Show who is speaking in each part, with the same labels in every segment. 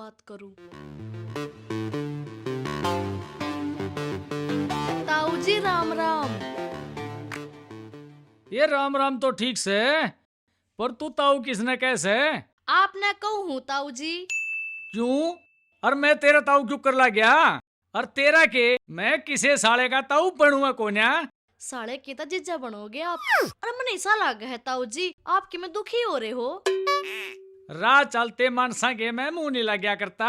Speaker 1: बात करूं। ताऊ जी राम राम।
Speaker 2: ये राम राम तो ठीक से, पर तू ताऊ किसने कैसे?
Speaker 1: आपने कहूं हूं ताऊ जी।
Speaker 2: क्यों? और मैं तेरा ताऊ क्यों कर ला गया? और तेरा के मैं किसे साले का ताऊ बनूंगा कोन्या?
Speaker 1: साले के तो जीजा बनोगे आप। अरे मन ऐसा लग है ताऊ जी, आपके में दुखी हो रहे हो।
Speaker 2: राह चलते मानसा के मैं मुंह नहीं लग गया करता।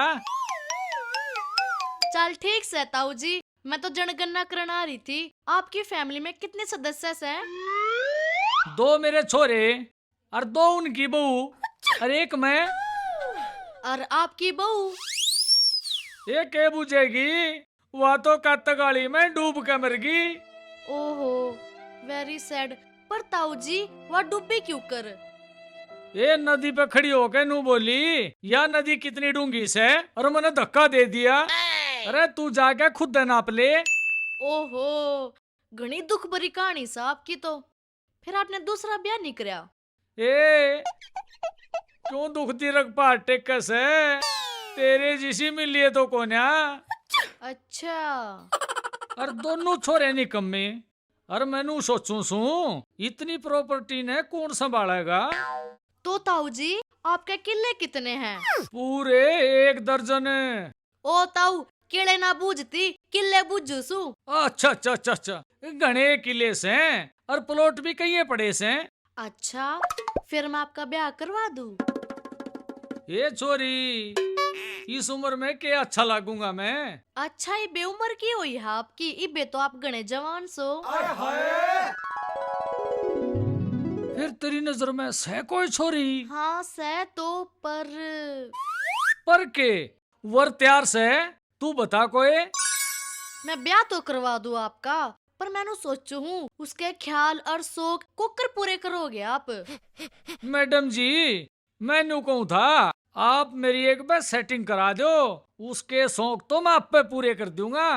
Speaker 1: चल ठीक से ताऊ जी, मैं तो जनगणना करने आ रही थी। आपकी फैमिली में कितने सदस्य हैं?
Speaker 2: 2 मेरे छोरे और 2 उनकी बहू और 1 मैं।
Speaker 1: और आपकी बहू?
Speaker 2: ये के बुझेगी, वह तो कत्तगाड़ी में डूब के मर गई।
Speaker 1: ओहो, वेरी सैड। पर ताऊ जी वह डूबी क्यों कर?
Speaker 2: ये नदी पे खड़ी होके नू बोली, या नदी कितनी डूंगी से, और मैंने धक्का दे दिया। अरे तू जाके खुद नाप ले।
Speaker 1: ओहो, घनी दुख भरी कहानी साहब की तो। फिर आपने दूसरा ब्याह नहीं कराया?
Speaker 2: ए क्यों दुखती रख पा टेकस है, तेरे जिसी मिली है तो कोन्या।
Speaker 1: अच्छा।
Speaker 2: और दोनों छोरे निकम्मे। और मैनू सोचू सू, इतनी प्रॉपर्टी ने कौन संभालेगा?
Speaker 1: तो ताऊ जी आपके किले कितने हैं?
Speaker 2: पूरे 1 दर्जन।
Speaker 1: ओ ताऊ, केड़े ना बूझती, किले बूझू सू।
Speaker 2: अच्छा अच्छा अच्छा अच्छा, घने किले से और प्लॉट भी कई पड़े से।
Speaker 1: अच्छा, फिर मैं आपका ब्याह करवा दूं।
Speaker 2: ये छोरी, इस उम्र में क्या अच्छा लागूंगा मैं?
Speaker 1: अच्छा, ये बेउम्र की हुई है आपकी, इबे तो आप घने जवान सो।
Speaker 2: फिर तेरी नजर में से कोई छोरी?
Speaker 1: हाँ से तो,
Speaker 2: पर के वर त्यार से, तू बता कोई।
Speaker 1: मैं ब्याह तो करवा दूं आपका, पर मैंने सोचू हूँ उसके ख्याल और शौक कोकर पूरे करोगे आप।
Speaker 2: मैडम जी, मैनू कहूँ था आप मेरी एक बार सेटिंग करा दो, उसके शौक तो मैं आप पे पूरे कर दूंगा।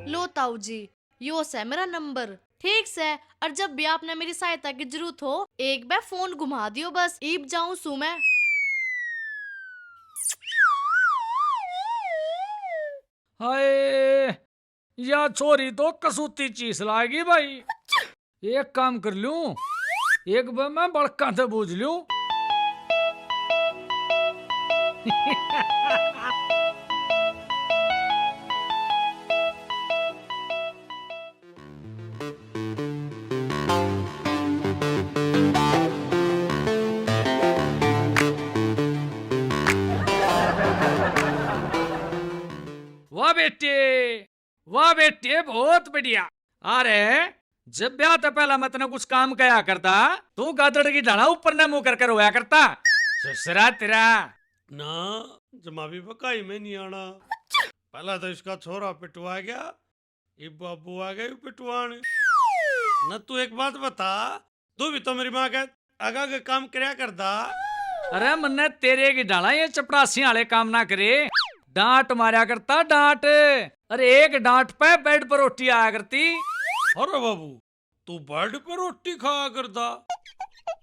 Speaker 1: लो ताऊ जी, यो से मेरा नंबर। ठीक से, और जब भी आपने मेरी सहायता की जरूरत हो, एक बार फोन घुमा दियो बस, ईब जाऊं सू मैं।
Speaker 2: हाय, या छोरी तो कसूती चीज लागी भाई। एक काम कर लूं, एक बार मैं बड़का से बूझ लूं। वाह बेटे बहुत बढ़िया। अरे जब ब्याह तो पहला मैं तेने कुछ काम कया करता, तू गादड़ की ढाला ऊपर न मुंह कर रोया करता। ससुरा तेरा
Speaker 3: ना जमा भी पकाई में नहीं आना। पहला तो इसका छोरा पिटवा गया, ये बाबू आ गए पिटवान। न तू एक बात बता, तू भी तो मेरी माँ का आगा के काम करया करता।
Speaker 2: अरे मन्ने तेरे की ढाला ये चपड़ासी वाले काम ना करे, डांट मारा करता डांट। अरे एक डांट पे बेड पर रोटी आया करती।
Speaker 3: अरे बाबू, तू बेड पर रोटी खाया करता,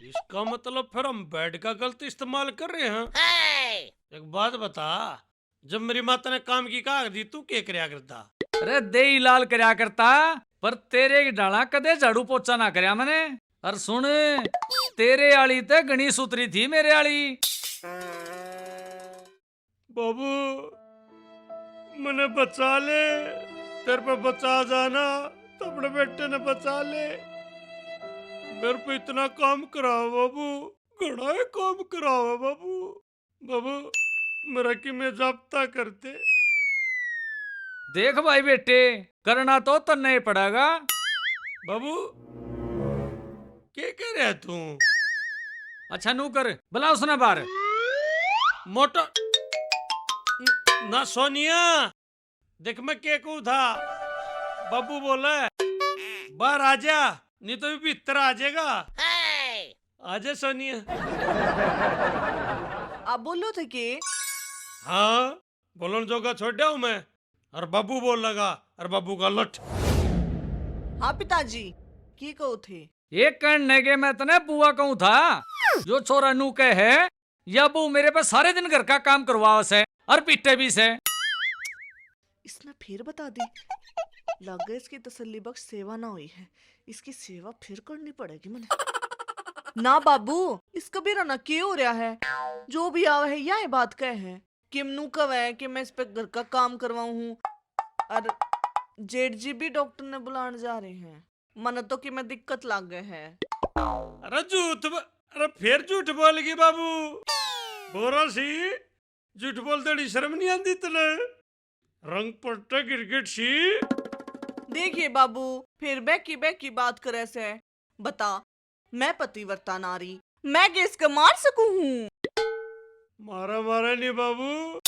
Speaker 3: इसका मतलब फिर हम बेड का गलत इस्तेमाल कर रहे हैं। एक बात बता, जब मेरी माता ने काम की कहा दी, तू क्या करया करता?
Speaker 2: अरे दे लाल करया करता, पर तेरे की ढाला कदे झाड़ू पोछा ना करया मैंने। और सुन, तेरे आली ते गणी सुतरी थी मेरे आली।
Speaker 3: बाबू मैंने बचा ले, तेरे पे बचा जाना तो अपने बेटे ने बचा ले। मेरे पे इतना काम कराओ बाबू, घना ही काम कराओ बाबू। बाबू मेरा कि मैं जाप्ता करते।
Speaker 2: देख भाई बेटे, करना तो तन्ने ही पड़ेगा।
Speaker 3: बाबू क्या कह रहा तू?
Speaker 2: अच्छा नू कर, बुला उसने बाहर।
Speaker 3: मोटा ना सोनिया, देख मैं क्या कहूँ था। बाबू बोला बाहर आ जा, नहीं तो भी भीतर आ जाएगा। आजा सोनिया।
Speaker 4: आप बोलो थे कि?
Speaker 3: हाँ बोलन जोगा छोड़ा हूँ मैं। और बाबू बोल लगा, और बाबू का लठ।
Speaker 4: हाँ पिताजी, की कहो थे?
Speaker 2: एक करने के मैं तने बुआ कहूँ था, जो छोरा नू कहे है या बू मेरे पे सारे दिन घर का काम करवाओ से और पीटे भी से।
Speaker 4: इसने फिर बता दी। लग गए इसकी तसल्ली बख्श सेवा ना हुई है, इसकी सेवा फिर करनी पड़ेगी मुझे। ना बाबू, इसका भी ना क्यों हो रहा है? जो भी आवे है यह बात कहे है किमनू कव है कि मैं इस पे घर का काम करवाऊं हूँ। और जेठ जी भी डॉक्टर ने बुलाने जा रहे हैं। मन तो कि मैं दिक्कत लग गए है।
Speaker 3: अरे फिर झूठ बोल गई बाबू। बोरा सी झूठ बोल तेरी शर्म नहीं आती तने? रंग पट्टा क्रिकेट सी।
Speaker 4: देखिए बाबू, फिर बैकी बैकी बात करे से। बता, मैं पतिव्रता नारी, मैं किस के मार सकूं हूँ?
Speaker 3: मारा मारा नहीं बाबू,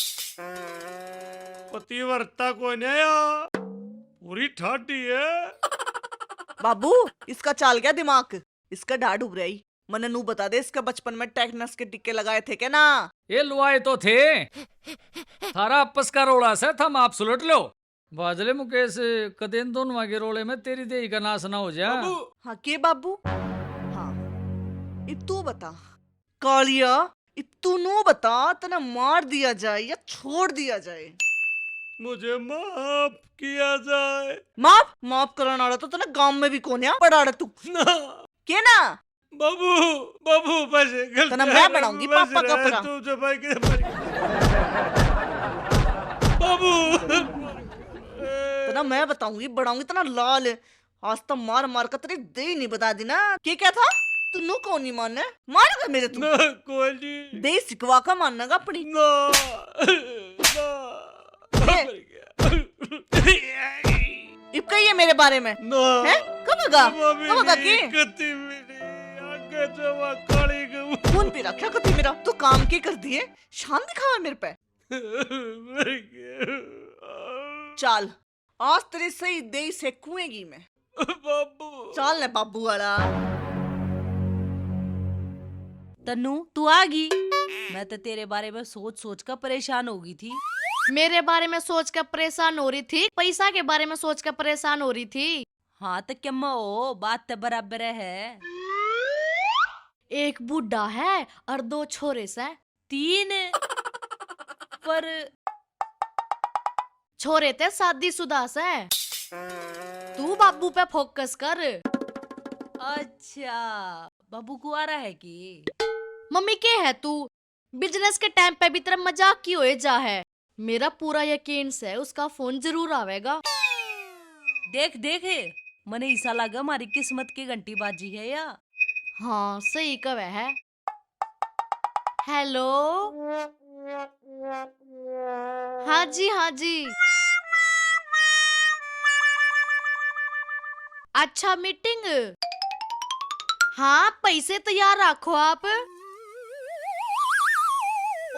Speaker 3: पतिव्रता को नहीं आया, पूरी ठाठी है।
Speaker 4: बाबू, इसका चाल गया दिमाग, इसका ढाड उब रही। मने नू बता दे, इसका बचपन में टेटनस के टिक्के लगाए थे क्या ना?
Speaker 2: ये लुआए तो थे, थारा आपस का रोड़ा से थम आप सुलट लो। बाजले मुकेश कदेन दोनों के रोले में तेरी देही का नाश ना हो जा।
Speaker 3: बाबू
Speaker 4: हाँ के बाबू? हाँ, अब तू बता कालिया, अब तू नो बता, तना मार दिया जाए या छोड़ दिया जाए?
Speaker 3: मुझे माफ किया जाए।
Speaker 4: माफ माफ करना वाला तो तना गांव में भी कौन है पड़ा रहा तू?
Speaker 3: ना
Speaker 4: के ना?
Speaker 3: बाबू बाबू बस गलती
Speaker 4: तना मैं बनाऊंगी
Speaker 3: बस
Speaker 4: पापा का
Speaker 3: रहा है,
Speaker 4: परा।
Speaker 3: तू जो भाई के बाबू
Speaker 4: तना मैं बताऊंगी, बढ़ाऊंगी तना लाल। आज तो मार मार कर तेरी दे नहीं बता दी ना। क्या था? तू नो कौन नहीं मानना? मारेगा मेरे तू?
Speaker 3: ना कोली
Speaker 4: दे सिकवा का मानना का अपनी।
Speaker 3: ना ना
Speaker 4: ए।
Speaker 3: मर गया।
Speaker 4: इब कही है मेरे बारे में?
Speaker 3: ना
Speaker 4: हैं? कब होगा? कब होगा की?
Speaker 3: कति मेरी आगे जवा काली गऊ
Speaker 4: खून पी रखा कति मेरा। तू काम के कर दिए, शान दिखावा मेरे पे।
Speaker 3: मर गया।
Speaker 4: चल, आज तेरी सही दे से कुएंगी मैं।
Speaker 3: बाबू
Speaker 4: चल ना बाबू वाला।
Speaker 5: तन्नू तू आ गई। मैं तो तेरे बारे में सोच सोच कर परेशान हो गई थी।
Speaker 1: मेरे बारे में सोच कर परेशान हो रही थी, पैसा के बारे में सोच कर परेशान हो रही थी।
Speaker 5: हाँ तो क्या हो, बात तो बराबर है।
Speaker 1: एक बूढ़ा है और 2 छोरे से।
Speaker 5: 3 पर
Speaker 1: छोरे थे शादीशुदा से। तू बाबू पे फोकस कर।
Speaker 5: अच्छा, बाबू कुआरा है कि?
Speaker 1: मम्मी के है तू? बिजनेस के टाइम पे भी तेरा मजाक की होए जा है। मेरा पूरा यकीन से उसका फोन जरूर आवेगा।
Speaker 5: देख देख, मने ऐसा लगा हमारी किस्मत की घंटी बाजी है या?
Speaker 1: हाँ सही कवे है। हेलो, हाँ जी हाँ जी। अच्छा मीटिंग? हाँ पैसे तैयार रखो आप।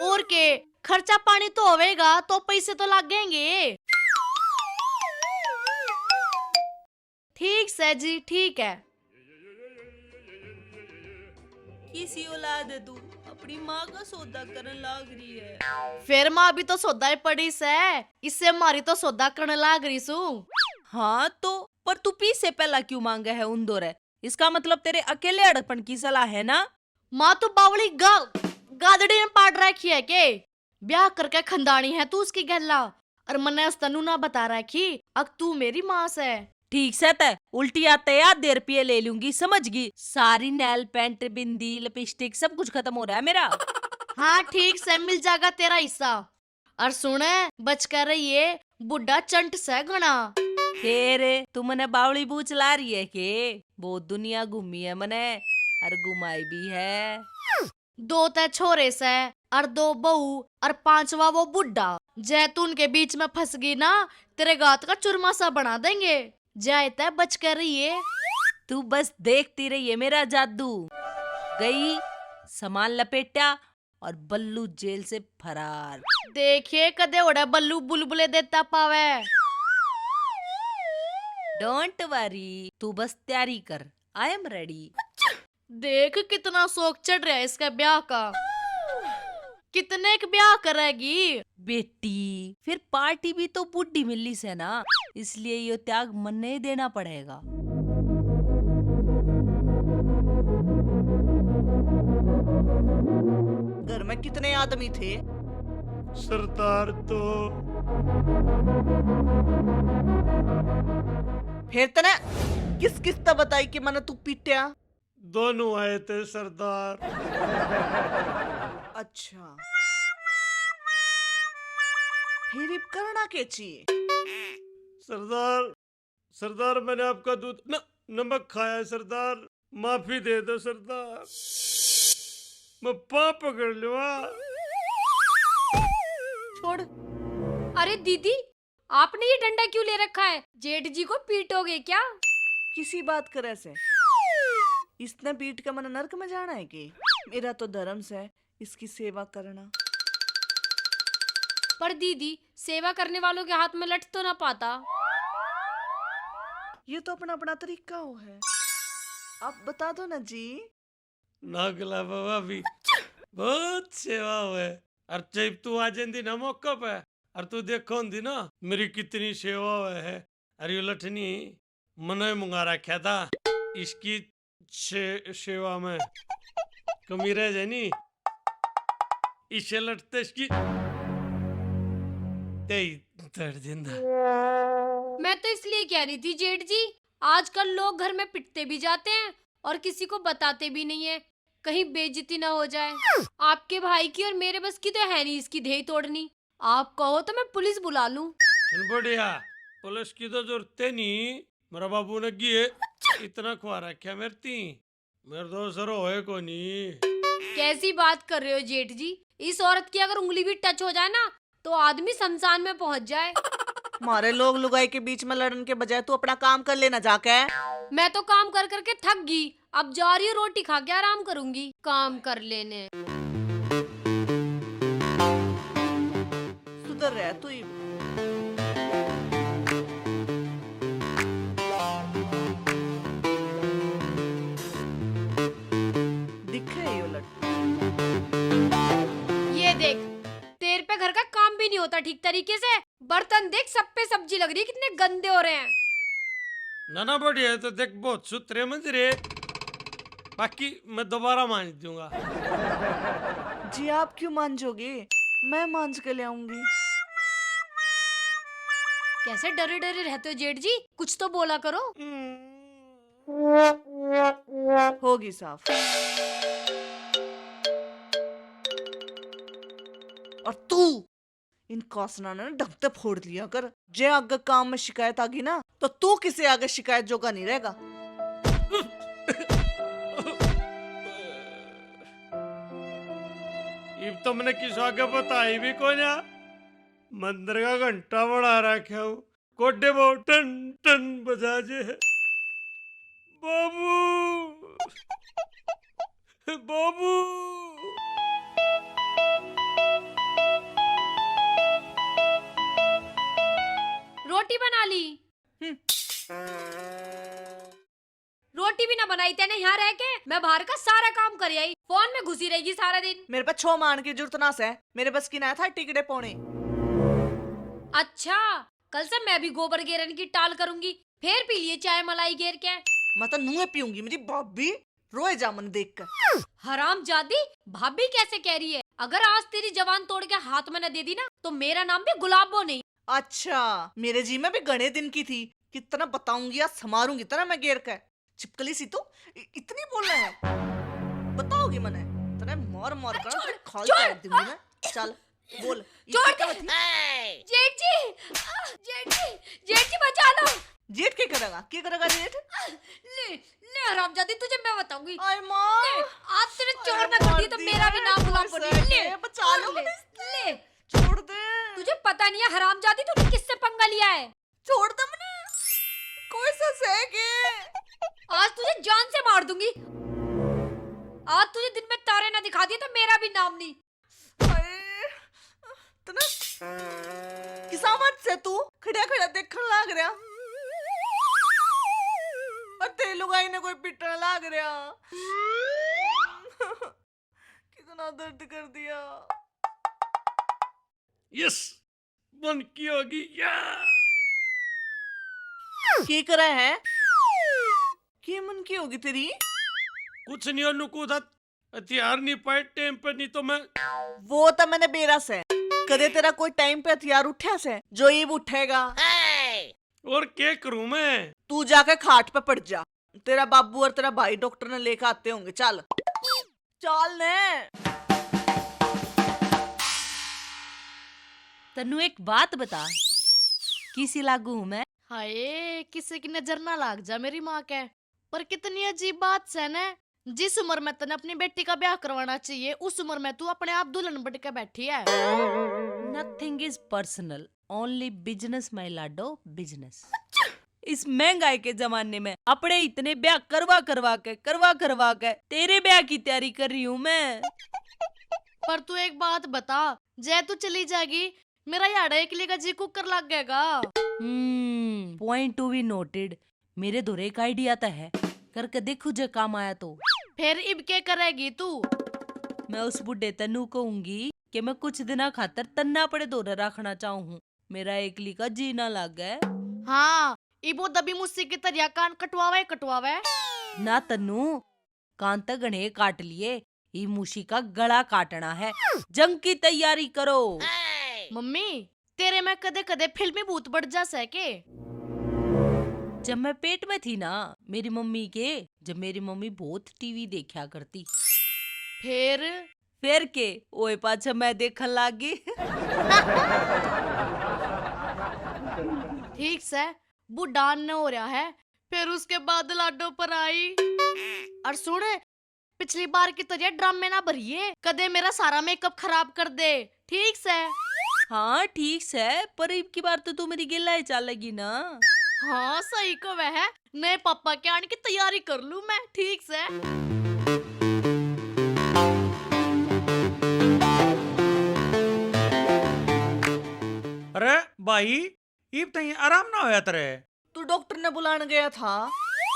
Speaker 1: और के खर्चा पानी तो होवेगा तो पैसे तो लगेंगे। ठीक है जी, ठीक है।
Speaker 5: किसी औलाद है तू, अपनी माँ का सौदा करने लाग रही है।
Speaker 1: फिर माँ भी तो सौदा ही पड़ी से, इससे मारी तो सौदा करने लाग रही सू।
Speaker 5: हाँ तो पर तू पी से पहला क्यों मांगा है उन दो रे? इसका मतलब तेरे अकेले अड़पन की सलाह है ना?
Speaker 1: माँ तो बावली गादड़ी में पाट रखी है के? ब्याह करके खंदानी है तू उसकी गल्ला। और मैंने उस तनु ना बता रखी अब तू मेरी माँ से।
Speaker 5: ठीक से तय उल्टी आते यार 1.5 रुपये ले लूंगी, समझ गई? सारी नेल पेंट बिंदी लिपस्टिक सब कुछ खत्म हो रहा है मेरा।
Speaker 1: हाँ ठीक से मिल जाएगा तेरा हिस्सा। और सुने बच कर रहिए, बुढ़ा चंट से घना।
Speaker 5: तेरे तू मने बावली बू चला रही है के? बहुत दुनिया घूमी है मने, और घुमाई भी है।
Speaker 1: 2 ते छोरे से और 2 बहू और 5वां वो बुढ़ा। जैतून के बीच में फंस गई ना, तेरे गात का चुरमा सा बना देंगे। जाए तय बच कर रहिए।
Speaker 5: तू बस देखती रही है मेरा जादू। गई, सामान लपेटा और बल्लू जेल से फरार।
Speaker 1: देखिए कदे ओड़ा बल्लू बुलबुले देता पावे।
Speaker 5: डोंट वरी, तू बस तैयारी कर, आई एम रेडी।
Speaker 1: देख कितना शौक चढ़ रहा है इसका ब्याह का। कितने के ब्याह करेगी
Speaker 5: बेटी? फिर पार्टी भी तो बुढ़ी मिली से ना, इसलिए ये त्याग मन नहीं देना पड़ेगा।
Speaker 4: घर में कितने आदमी थे?
Speaker 3: सरदार तो
Speaker 4: फिर तने किस किस्ता बताई कि मैंने तू पीटया?
Speaker 3: दोनों आए थे सरदार।
Speaker 4: अच्छा, फिर इब करना के चाहिए?
Speaker 3: सरदार सरदार मैंने आपका दूध नमक खाया है सरदार, माफी दे दो सरदार, मैं पाप पकड़ लूँगा।
Speaker 4: छोड़।
Speaker 1: अरे दीदी, आपने ये डंडा क्यों ले रखा है? जेठ जी को पीटोगे क्या?
Speaker 4: किसी बात कर ऐसे? इसने पीट के मन नरक में जाना है कि? मेरा तो धर्म से इसकी सेवा करना।
Speaker 1: पर दीदी, सेवा करने वालों के हाथ में लठ तो ना पाता।
Speaker 4: ये तो अपना अपना तरीका हो है। आप बता दो ना जी।
Speaker 3: नागला बाबा भी बहुत सेवा हुए, और जब तू आ जाती ना मौका पे, और तू देखो दी ना मेरी कितनी सेवा हुए है। अरे लठनी मने मुंगा रखा था इसकी सेवा में, कमी रह जाए नी इसे लटते इसकी दर्द जिंदा।
Speaker 1: मैं तो इसलिए कह रही थी जेठ जी, आजकल लोग घर में पिटते भी जाते हैं और किसी को बताते भी नहीं है, कहीं बेइज्जती ना हो जाए। आपके भाई की और मेरे बस की तो है नहीं इसकी धेय तोड़नी। आप कहो तो मैं पुलिस बुला लूं।
Speaker 3: सुन बढ़िया, पुलिस की तो जरूरत है नहीं, मेरा बाबू ने किए इतना खुआ रखा मेरे तो सर होए को नहीं।
Speaker 1: कैसी बात कर रहे हो जेठ जी? इस औरत की अगर उंगली भी टच हो जाए ना तो आदमी शमशान में पहुंच जाए।
Speaker 4: मारे लोग लुगाई के बीच में लड़न के बजाय तू अपना काम कर लेना जाके।
Speaker 1: मैं तो काम कर करके थक गई, अब जा रही हूँ रोटी खा के आराम करूंगी। काम कर लेने।
Speaker 4: सुधर रहा तू ही। दिखे ये उलट।
Speaker 1: ये देख, तेरे पे घर का काम भी नहीं होता ठीक तरीके से। बर्तन देख, सब पे सब्जी लग रही है, कितने गंदे हो रहे हैं।
Speaker 3: ना बढ़िया है तो देख बहुत सुथरे मंजरे, बाकी मैं दोबारा मांझ दूंगा।
Speaker 4: जी आप क्यों मांझोगे? मैं मांझ के ले आऊंगी।
Speaker 1: कैसे डरे डरे रहते हो जेठ जी? कुछ तो बोला करो।
Speaker 4: होगी साफ। और तू इन कौसना ने ढंग फोड़ लिया कर। जे आगे काम में शिकायत आ गई ना तो तू किसी आगे शिकायत जोगा नहीं रहेगा।
Speaker 3: अब तो मैंने किस आगे बताई भी को ना, मंदिर का घंटा बढ़ा रखा हूँ, कोडे वो टन टन बजा जे। बाबू बाबू
Speaker 1: रोटी बना ली? रोटी भी ना बनाई तेने यहाँ रह के? मैं बाहर का सारा काम कर आई, फोन में घुसी रहेगी सारा दिन।
Speaker 4: मेरे पे छो मान की जरूरत ना से, मेरे बस की ना था टिकड़े पौने।
Speaker 1: अच्छा, कल से मैं भी गोबर गेरन की टाल करूंगी, फिर पी लिए चाय मलाई गेर के।
Speaker 4: मैं तो नुए पीऊंगी, मेरी भाभी रोए जामन देख कर।
Speaker 1: हराम जादी, भाभी कैसे कह रही है? अगर आज तेरी जवान तोड़ के हाथ में न दे दी ना तो मेरा नाम भी गुलाबो नहीं।
Speaker 4: अच्छा, मेरे जी में भी घने दिन की थी, कितना बताऊंगी या समारूंगी तरह मैं गेर कर। चिपकली सी तू इतनी बोल रहा है, बताओगी मने तेरे मार मार कर खाल कर दूंगी मैं। चल बोल।
Speaker 1: छोड़
Speaker 4: क्या
Speaker 1: दे।
Speaker 4: थी?
Speaker 1: जेठ जी, जेठ जी, जेठ जी बचा लो।
Speaker 4: जेठ क्या करेगा? क्या करेगा जेठ?
Speaker 1: ले ले हराम जादी, तुझे मैं बताऊंगी।
Speaker 4: आय माँ,
Speaker 1: ले, आज तेरे चोर न कर दी तो मेरा भी नाम गुलाबो नहीं। ले
Speaker 4: बचा लो।
Speaker 1: ले,
Speaker 4: छोड़ दे।
Speaker 1: तुझे पता नहीं है हराम जादी तूने किससे पंगा लिया है।
Speaker 4: छोड़ दे मने, कोई सा सहेगे।
Speaker 1: आज तुझे जान से मार दूंगी। आज तुझे दिन में तारे ना दिखा दिए तो मेरा भी नाम नहीं।
Speaker 4: किसा मत से तू खड़ा खड़ा देखने लाग रहा, और तेरे लुगाई ने कोई पिटने लाग रहा। कितना दर्द कर दिया।
Speaker 3: यस, बन की होगी या
Speaker 4: की करे है? की मन की होगी तेरी?
Speaker 3: कुछ नहीं, नुकू था हथियार नहीं पाए टाइम पर, नहीं तो मैं
Speaker 4: वो तो मैंने बेरा से कदे तेरा कोई टाइम पे हथियार उठा से जो ये उठेगा।
Speaker 3: और क्या करूं मैं?
Speaker 4: तू जाके खाट पे पड़ जा, तेरा बाबू और तेरा भाई डॉक्टर ने लेकर आते होंगे। चल चल ने।
Speaker 5: तन्नू एक बात बता, किसी लागू हूं मैं?
Speaker 1: हाय, किसी की नजर ना लाग जा मेरी माँ के। पर कितनी अजीब बात है ना, जिस उम्र में तने अपनी बेटी का ब्याह करवाना चाहिए उस उम्र में तू अपने आप दुल्हन बन के बैठी है।
Speaker 5: Nothing is personal, only business my Lado, business. इस महंगाई के जमाने में अपने इतने ब्याह करवा करवा के तेरे ब्याह की तैयारी कर रही हूँ मैं।
Speaker 1: पर तू एक बात बता, जय तू चली जाएगी मेरा याडा एकली का जी कुकर लग गएगा।
Speaker 5: Point to be noted. मेरे दोरे एक आइडिया तो है, करके देखू जो काम आया तो।
Speaker 1: फिर इब क्या करेगी तू?
Speaker 5: मैं उस बुढ़े तन्नू कहूंगी कि मैं कुछ दिना खातर तन्ना पड़े दोरे रखना चाहूँ, मेरा एकली का जी ना लग गए।
Speaker 1: हाँ, इबो दबी मुस्सी की तरह कान कटवावे।
Speaker 5: ना तन्नू, कान तक गणे काट लिए, ये मुशी का गला काटना है। जंग की तैयारी करो।
Speaker 1: मम्मी, तेरे में कदे कदे फिल्मी भूत बढ़ जा सके।
Speaker 5: जब मैं पेट में थी ना मेरी मम्मी के, जब मेरी मम्मी बहुत टीवी देखा करती, फिर के ओए पाछा मैं देखन लागी।
Speaker 1: ठीक से बुढ़ा न हो रहा है, फिर उसके बाद लाडो पर आई। और सुन, पिछली बार की तरह ड्रामे ना भरिए, कदे मेरा सारा मेकअप खराब कर दे। ठीक से?
Speaker 5: हाँ ठीक से, पर अब की बार तो तू मेरी गिल्ला चलेगी ना।
Speaker 1: हाँ सही को वह नए पापा के आने की तैयारी कर लूं मैं। ठीक से?
Speaker 2: अरे भाई, इब तई आराम ना होया तेरे?
Speaker 4: तू डॉक्टर ने बुलाने गया था।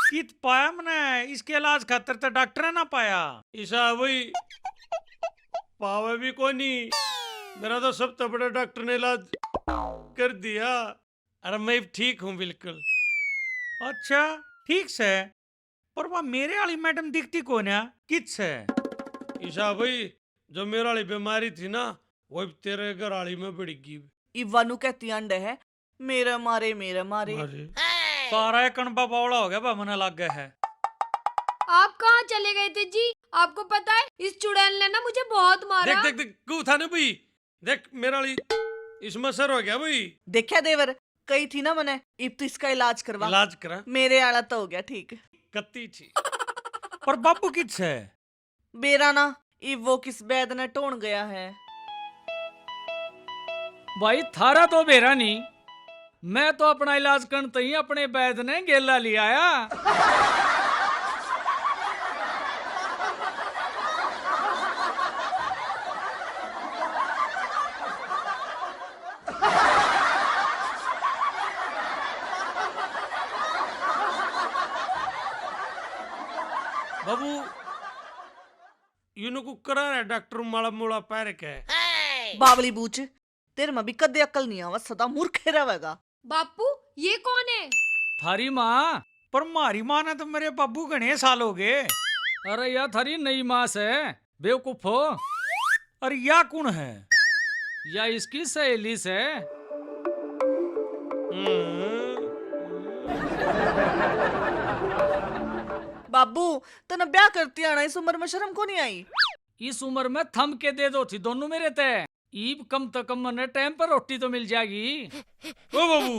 Speaker 2: कित पाया मने इसके इलाज खातर तो डॉक्टर ना पाया।
Speaker 3: ईसा वही पावे भी कोनी, मेरा तो सब तो बड़ा डॉक्टर ने इलाज कर दिया। अरे मैं ठीक हूँ बिल्कुल।
Speaker 2: अच्छा ठीक से, पर वह मेरे वाली मैडम दिखती कौन है? कित से?
Speaker 3: ईसा भाई, जो मेरे वाली बीमारी थी ना, वो अब तेरे घर वाली में बढ़ गई।
Speaker 4: इवानू कहती अंडे है मेरे मारे।
Speaker 3: अरे
Speaker 2: सारा कणबा बावड़ा हो गया, मने लग गया है।
Speaker 1: आप कहाँ चले गए थे जी? आपको पता है इस चुड़ैल ने ना मुझे बहुत मारा।
Speaker 3: देख गू था ना भाई, देख मेरा वाली इसमें सर हो गया भाई।
Speaker 4: देखा देवर, कही थी ना मैंने, इब तो इसका इलाज करवा।
Speaker 3: इलाज करा,
Speaker 4: मेरे आला तो हो गया ठीक।
Speaker 3: कत्ती थी।
Speaker 2: पर बाबू कित से?
Speaker 4: बेरा ना, इब वो किस वैद ने टोन गया है।
Speaker 2: भाई थारा तो बेरा नहीं, मैं तो अपना इलाज करते ही अपने वैद ने गेला लिया आया।
Speaker 3: बाबू यूनो को करा है डॉक्टर माला मोला पैर के।
Speaker 4: बावली बूच, तेरे में भी कदे अकल नहीं आवा, सदा मूर्ख रहेगा।
Speaker 1: बापू ये कौन है?
Speaker 2: थारी माँ? पर मारी माँ ने तो मेरे बाबू घने साल हो गए। अरे या थारी नई माँ से बेवकूफ हो। अरे या कौन है? या इसकी सहेली से?
Speaker 4: बाबू तने ब्याह करती आना, इस उम्र में शर्म को नहीं आई?
Speaker 2: इस उम्र में थम के दे दो थी दोनों मेरे ते। ईब कम तो कम मने टाइम पर रोटी तो मिल जाएगी।
Speaker 3: ओ बाबू,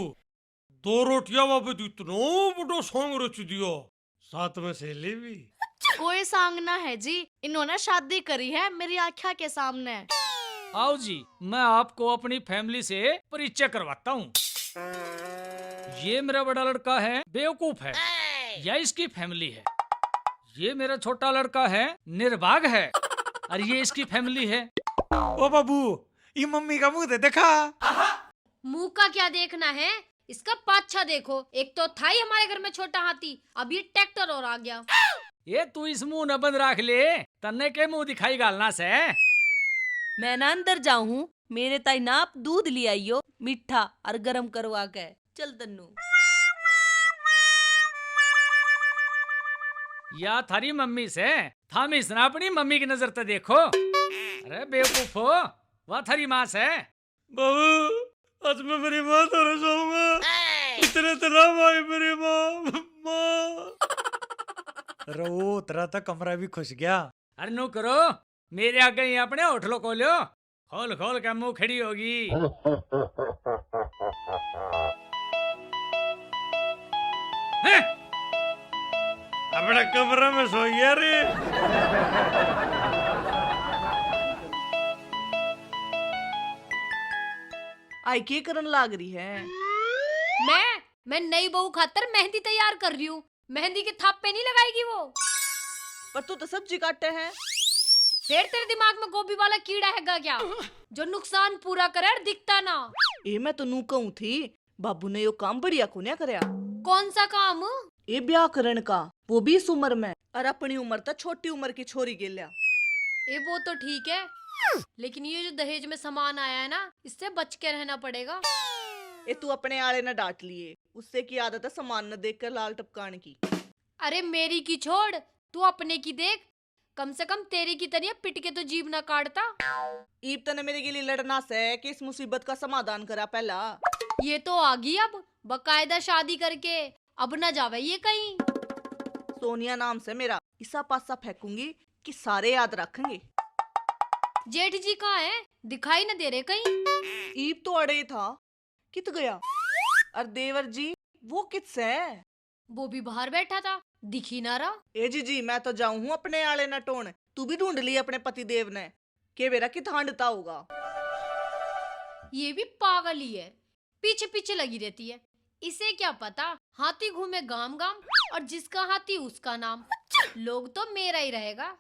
Speaker 3: 2 रोटियां वापस इतना बड़ा सॉन्ग रच दिया, साथ में सहेली भी।
Speaker 1: कोई सांगना है जी, इन्होंने शादी करी है मेरी आँखों के सामने।
Speaker 2: आओ जी, मैं आपको अपनी फैमिली से परिचय करवाता हूँ। ये मेरा बड़ा लड़का है, बेवकूफ है, यह इसकी फैमिली है। ये मेरा छोटा लड़का है, निर्भाग है, और ये इसकी फैमिली है। ओ बाबू, ये मम्मी का मुंह दे देखा।
Speaker 1: मुंह का क्या देखना है, इसका पाछा देखो। एक तो था ही हमारे घर में छोटा हाथी, अब ये ट्रैक्टर और आ गया।
Speaker 2: ये तू इस मुंह न बंद रख ले, तन्ने के मुंह दिखाई गालना से।
Speaker 5: मैं ना अंदर जाऊं, मेरे ताई ना आप दूध ले आइयो मीठा और गरम करवा के। चल तन्नू।
Speaker 2: या थारी मम्मी से थामी सुना अपनी मम्मी की नजर तो देखो। अरे बेवकूफ हो, वह थारी माँ से।
Speaker 3: बाबू आज मैं मेरी माँ तो सोऊंगा। इतने तरह भाई मेरी माँ।
Speaker 6: रो तेरा तो कमरा भी खुश गया।
Speaker 2: अरे नु करो, मेरे आगे ही अपने होठलो खोलो, खोल खोल के मुंह खड़ी होगी। हैं?
Speaker 3: अपने कमरे में सोइए रे।
Speaker 4: आई के करन लाग रही है?
Speaker 1: मैं नई बहू खातर मेहंदी तैयार कर रही हूँ। मेहंदी के थाप्पे नहीं लगाएगी वो।
Speaker 4: पर तू तो सब्जी काटे है।
Speaker 1: फिर तेरे दिमाग में गोभी वाला कीड़ा हैगा क्या, जो नुकसान पूरा करे और दिखता ना।
Speaker 4: ए मैं तो नू कहूं थी, बाबू ने यो काम बढ़िया कोन्या करया।
Speaker 1: कौन सा काम?
Speaker 4: ए ब्याह करन का, वो भी इस उम्र में। और अपनी उम्र तो छोटी उम्र की छोरी गेल्या।
Speaker 1: ये वो तो ठीक है, लेकिन ये जो दहेज में सामान आया है ना, इससे बच के रहना पड़ेगा।
Speaker 4: ए तू अपने आले न डांट लिए, उससे की आदत है सामान न देख कर लाल टपकाने की।
Speaker 1: अरे मेरी की छोड़, तू अपने की देख। कम से कम तेरी की तरह पिट के तो जीभ ना काटता।
Speaker 4: ईब तने मेरे के लिए लड़ना से कि इस मुसीबत का समाधान करा पहला।
Speaker 1: ये तो आ गई अब बकायदा शादी करके, अब ना जावे ये कहीं।
Speaker 4: सोनिया नाम से मेरा, इसा पासा फेंकूंगी कि सारे याद रखेंगे।
Speaker 1: जेठ जी कहाँ है? दिखाई न दे रहे कहीं।
Speaker 4: ईब तो अड़े था, कित गया? और देवर जी वो कितसे है?
Speaker 1: वो भी बाहर बैठा था, दिख ही ना रहा।
Speaker 4: ए जी मैं तो जाऊं हूँ अपने आले न टोन। तू भी ढूंढ ली अपने पति देव ने, के बेरा कित हांडता होगा।
Speaker 1: ये भी पागल ही है, पीछे पीछे लगी रहती है। इसे क्या पता, हाथी घूमे गाम गाम, और जिसका हाथी उसका नाम। लोग तो मेरा ही रहेगा।